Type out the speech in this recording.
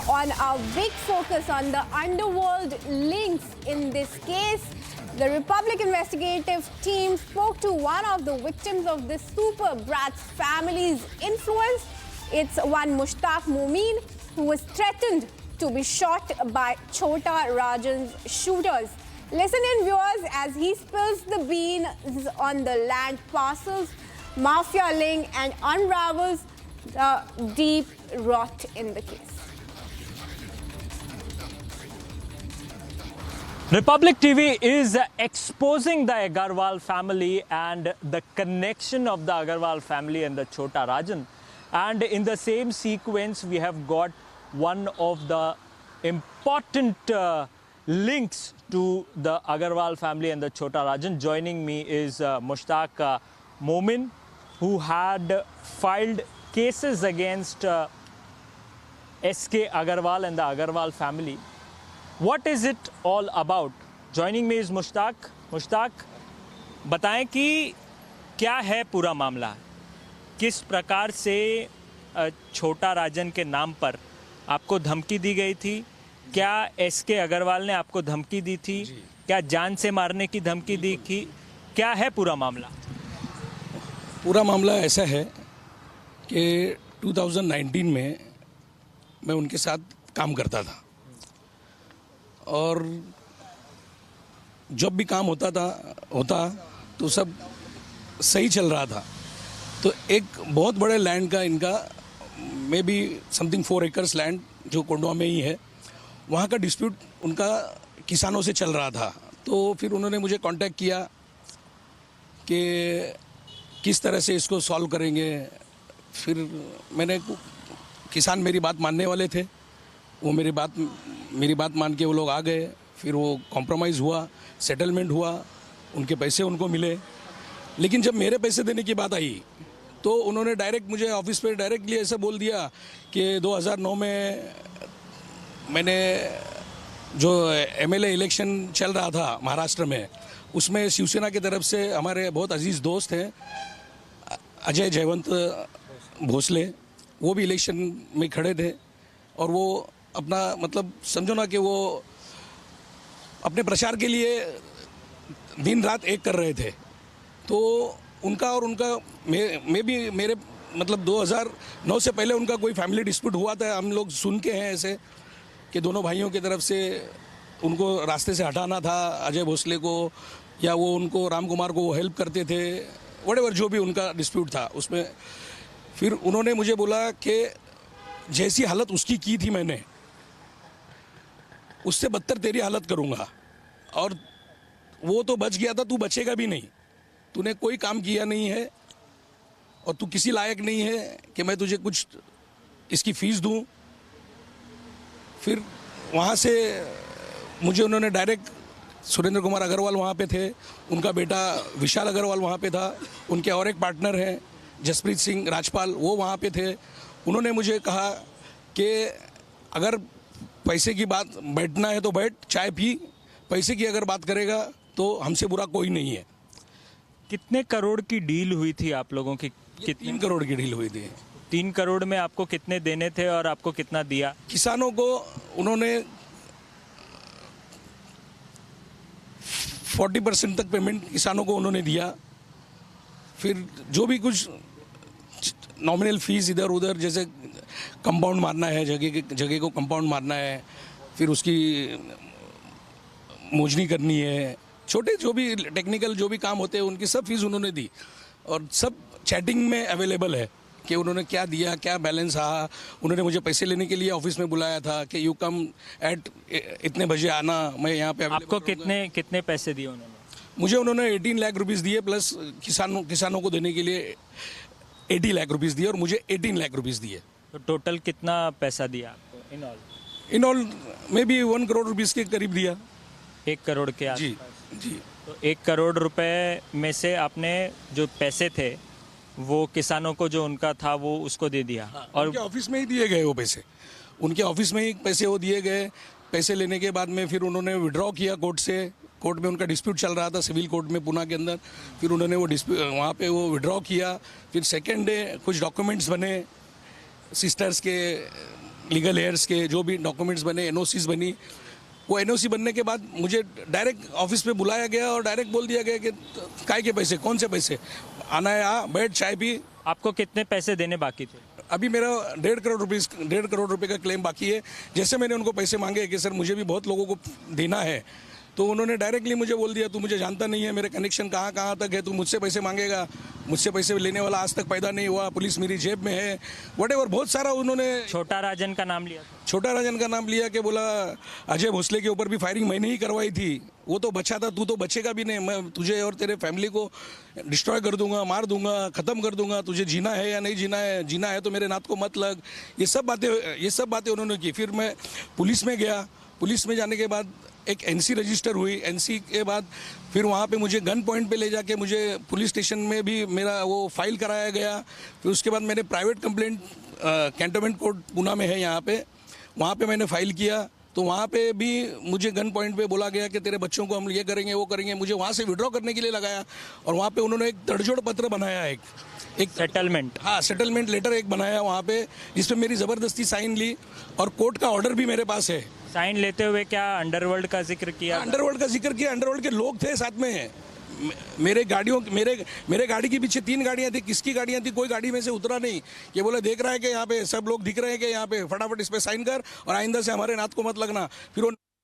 on our big focus on the underworld links in this case. The Republic investigative team spoke to one of the victims of this super brat's family's influence. It's one Mushtaq Momin, who was threatened to be shot by Chota Rajan's shooters. Listen in, viewers, as he spills the beans on the land parcels, mafia link, and unravels the deep rot in the case. Republic TV is exposing the Agarwal family and the connection of the Agarwal family and the Chota Rajan. And in the same sequence, we have got one of the important links to the Agarwal family and the Chota Rajan. Joining me is Mushtaq Momin, who had filed cases against S.K. Agarwal and the Agarwal family. What is it all about? Joining me is Mushtaq. Mushtaq, बताएं कि क्या है पूरा मामला? किस प्रकार से छोटा राजन के नाम पर आपको धमकी दी गई थी? क्या एस.के. अग्रवाल ने आपको धमकी दी थी? क्या जान से मारने की धमकी दी थी? क्या है पूरा मामला? पूरा मामला ऐसा है कि 2019 में मैं उनके साथ काम करता था और जब भी काम होता तो सब सही चल रहा था। तो एक बहुत बड़े लैंड का इनका may be something 4 acres land जो कोंडवा में ही है, वहाँ का डिस्प्यूट उनका किसानों से चल रहा था। तो फिर उन्होंने मुझे कांटेक्ट किया कि किस तरह से इसको सॉल्व करेंगे। फिर मैंने किसान मेरी बात मानने वाले थे, वो मेरी बात मान के वो लोग आ गए। फिर वो कॉम्प्रोमाइज़ हुआ, सेटलमेंट हुआ, उनके पैसे उनको मिले। लेकिन जब मेरे पैसे देने की बात आई तो उन्होंने डायरेक्ट मुझे ऑफिस पे डायरेक्टली ऐसा बोल दिया कि 2009 में मैंने जो एमएलए इलेक्शन चल रहा था महाराष्ट्र में, उसमें शिवसेना की तरफ से हमारे बहुत अजीज़ दोस्त हैं अजय जयवंत भोसले, वो भी इलेक्शन में खड़े थे और वो अपना मतलब समझो ना कि वो अपने प्रचार के लिए दिन रात एक कर रहे थे। तो उनका और उनका मैं भी मेरे मतलब 2009 से पहले उनका कोई फैमिली डिस्प्यूट हुआ था। हम लोग सुन के हैं ऐसे कि दोनों भाइयों की तरफ से उनको रास्ते से हटाना था अजय भोसले को, या वो उनको राम कुमार को वो हेल्प करते थे, व्हाटएवर जो भी उनका डिस्प्यूट था उसमें। फिर उन्होंने मुझे बोला कि जैसी हालत उसकी की थी मैंने, उससे बदतर तेरी हालत करूँगा, और वो तो बच गया था, तू बचेगा भी नहीं। तूने कोई काम किया नहीं है और तू किसी लायक नहीं है कि मैं तुझे कुछ इसकी फीस दूं। फिर वहाँ से मुझे उन्होंने डायरेक्ट, सुरेंद्र कुमार अग्रवाल वहाँ पे थे, उनका बेटा विशाल अग्रवाल वहाँ पे था, उनके और एक पार्टनर हैं जसप्रीत सिंह राजपाल, वो वहाँ पे थे। उन्होंने मुझे कहा कि अगर पैसे की बात बैठना है तो बैठ, चाय पी, पैसे की अगर बात करेगा तो हमसे बुरा कोई नहीं है। कितने करोड़ की डील हुई थी आप लोगों की? 3 करोड़ की डील हुई थी। 3 करोड़ में आपको कितने देने थे और आपको कितना दिया? किसानों को उन्होंने 40% तक पेमेंट किसानों को उन्होंने दिया। फिर जो भी कुछ नॉमिनल फीस इधर उधर, जैसे कंपाउंड मारना है, जगह को कंपाउंड मारना है, फिर उसकी मोजनी करनी है, छोटे जो भी टेक्निकल जो भी काम होते हैं उनकी सब फीस उन्होंने दी। और सब चैटिंग में अवेलेबल है कि उन्होंने क्या दिया, क्या बैलेंस रहा। उन्होंने मुझे पैसे लेने के लिए ऑफिस में बुलाया था कि यू कम एट इतने बजे आना, मैं यहाँ पे। आपको कितने पैसे दिए उन्होंने? मुझे उन्होंने 18 लाख रुपीज़ दिए, प्लस किसानों को देने के लिए 80 लाख रुपीज़ दिए और मुझे 18 लाख रुपीज़ दिए। तो टोटल कितना पैसा दिया आपको in all may be 1 crore rupees के करीब दिया। 1 करोड़ के आसपास? जी। तो 1 करोड़ रुपए में से आपने जो पैसे थे वो किसानों को जो उनका था वो उसको दे दिया? और उनके ऑफिस में ही दिए गए वो पैसे, उनके ऑफिस में ही पैसे वो दिए गए। पैसे लेने के बाद में फिर उन्होंने विड्रॉ किया कोर्ट से। कोर्ट में उनका डिस्प्यूट चल रहा था, सिविल कोर्ट में पुणे के अंदर। फिर उन्होंने वो डिस्प्यूट वहाँ पे वो विड्रॉ किया। फिर सेकेंड डे कुछ डॉक्यूमेंट्स बने सिस्टर्स के लीगल हेयर्स के जो भी डॉक्यूमेंट्स बने, एनओसीज बनी, वो एनओसी बनने के बाद मुझे डायरेक्ट ऑफिस पे बुलाया गया और डायरेक्ट बोल दिया गया कि काय के पैसे, कौन से पैसे, आना है आ, बैठ, चाय पी। आपको कितने पैसे देने बाकी थे? अभी मेरा 1.5 करोड़ रुपए का क्लेम बाकी है। जैसे मैंने उनको पैसे मांगे कि सर मुझे भी बहुत लोगों को देना है, तो उन्होंने डायरेक्टली मुझे बोल दिया, तू मुझे जानता नहीं है, मेरे कनेक्शन कहाँ कहाँ तक है, तू मुझसे पैसे मांगेगा, मुझसे पैसे लेने वाला आज तक पैदा नहीं हुआ, पुलिस मेरी जेब में है, व्हाटएवर, बहुत सारा उन्होंने। छोटा राजन का नाम लिया था? छोटा राजन का नाम लिया कि बोला अजय भोसले के ऊपर भी फायरिंग मैंने ही करवाई थी, वो तो बचा था, तू तो बचेगा भी नहीं, मैं तुझे और तेरे फैमिली को डिस्ट्रॉय कर दूंगा, मार दूंगा, ख़त्म कर दूंगा, तुझे जीना है या नहीं जीना है, जीना है तो मेरे नाथ को मत लग। ये सब बातें उन्होंने की। फिर मैं पुलिस में गया, पुलिस में जाने के बाद एक एनसी रजिस्टर हुई, एनसी के बाद फिर वहाँ पे मुझे गन पॉइंट पे ले जाके मुझे पुलिस स्टेशन में भी मेरा वो फाइल कराया गया। फिर उसके बाद मैंने private complaint cantonment court Poona में है यहाँ पे, वहाँ पे मैंने फाइल किया, तो वहाँ पे भी मुझे गन पॉइंट पे बोला गया कि तेरे बच्चों को हम ये करेंगे वो करेंगे। मुझे वहाँ से विड्रॉ करने के लिए लगाया और वहाँ पे उन्होंने एक तड़जोड़ पत्र बनाया, एक सेटलमेंट, हाँ सेटलमेंट लेटर एक बनाया वहाँ पे, जिसपे मेरी ज़बरदस्ती साइन ली और कोर्ट का ऑर्डर भी मेरे पास है। साइन लेते हुए क्या अंडरवर्ल्ड का जिक्र किया? अंडरवर्ल्ड का जिक्र किया, अंडरवर्ल्ड के लोग थे साथ में। मेरे गाड़ी के पीछे 3 गाड़ियाँ थी, किसकी गाड़ियाँ थी, कोई गाड़ी में से उतरा नहीं। ये बोले देख रहा है कि यहाँ पे सब लोग दिख रहे हैं कि यहाँ पे फटाफट इस पे साइन कर और आइंदा से हमारे नाथ को मत लगना। फिर वो